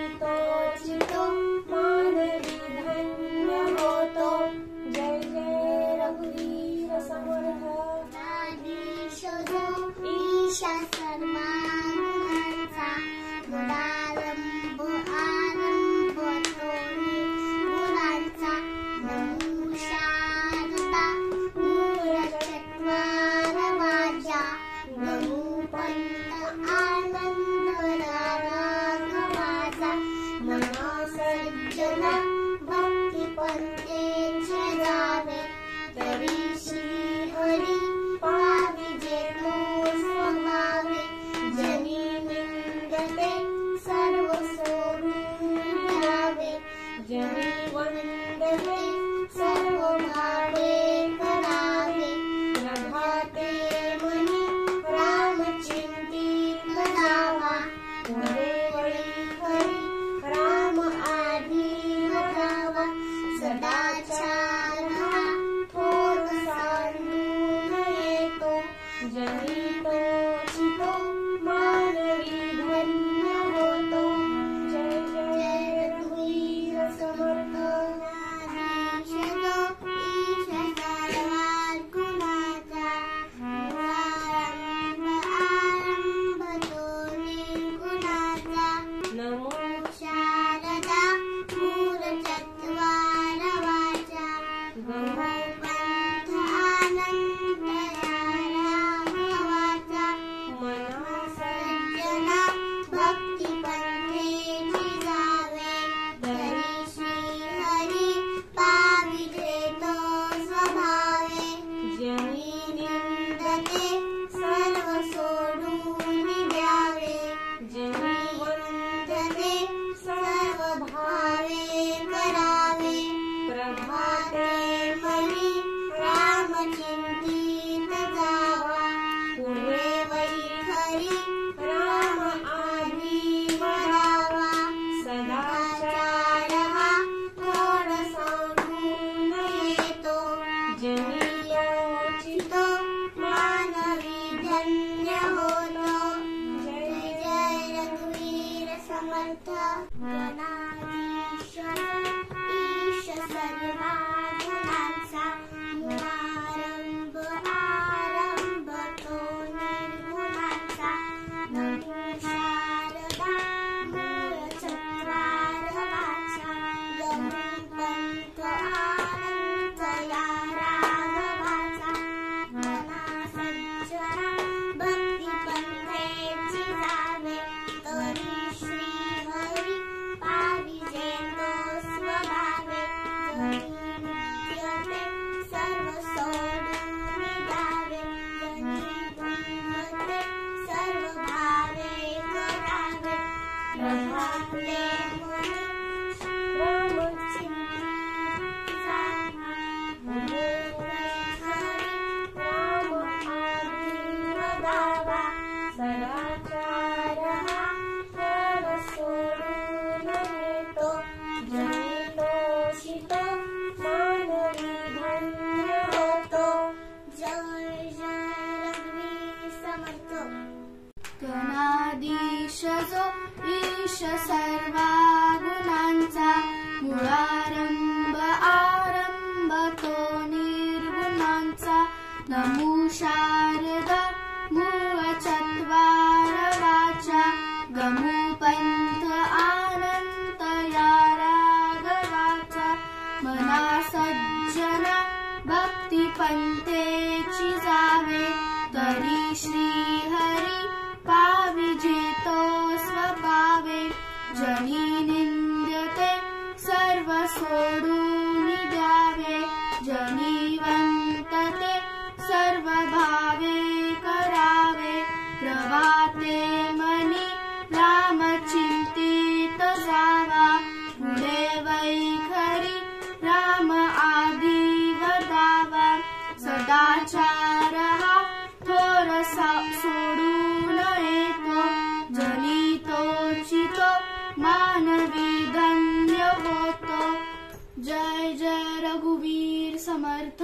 जनितोचितो मानवी धन्य होतो। जय जय रघुवीर समर्थ। आदिश जो ईशा सर्वांगांचा गुणारंभ आरंभ तोही गुणांचा नमो शारदा मूळ चत्वार वाचा नमो पंत आनंद राघवाचा मना सज्जना भक्ती पंथेचे जावे तरी श्री हरी पाविजे तो स्वभावे जनी निंदते सर्व सोडून द्यावे जनी वंदते सर्व भावे करावे प्रभाते मनी राम चिंतित जावा पुढे वळी हरी राम आधी वधावा सदाचार हा थोर सांडून येतो जनितोचितो मानवी धन्य होतो। जय जय रघुवीर समर्थ। नमो शारदा मूळ चत्वार वाचा गमो पंथ आनंद राघवाचा मना सज्जना भक्ती पंथेची जावे तरी श्री हरी पाविजे तो स्वभावे जनी निंदते सर्व सोडून द्यावे जनी वंदते सर्व भावे करावे प्रभाते मनी राम चिंतित जावा पुढे वळी हरी राम आधी वधावा सदाचार हा थोर सांडून येतो जनितोचितो मानवी धन्य होतो। जय जय रघुवीर समर्थ। गणाधीश्वर ईश सर्वा गुणांचा मूळारंभ आरंभ तो निर्गुणांचा नमो शारदा मूळ चत्वार वाचा गमो पंथ आनंद राघवाचा मना सज्जना भक्ती पंथेची जावे तरी श्री हरी पाविजे तो स्वभावे जनी निंदते सर्व सोडून द्यावे जनी वंदते सर्व भावे करावे प्रभाते मनी राम चिंतित जावा पुढे वळी हरी राम आधी वधावा सदाचार हा थोर सोडून येतो जनितोचितो मानवी धन्य होतो। जय जय रघुवीर समर्थ। गणाधीश जो ईश सर्वा गुणांचा मूळारंभ आरंभ तो निर्गुणांचा नमो शारदा मूळ चत्वार वाचा गमो पंथ आनंद राघवाचा मना सज्जना भक्ती पंथेची जावे तरी श्री हरी पाविजे तो स्वभावे जनी निंदते सर्व सोडून द्यावे जनी वंदते सर्व भावे करावे प्रभाते मनी राम चिंतित जावा पुढे वळी खरी राम आधी वधावा सदाचार हा थोर सोडून येतो जनितोचितो मानवी धन्य होतो। जय जय रघुवीर समर्थ।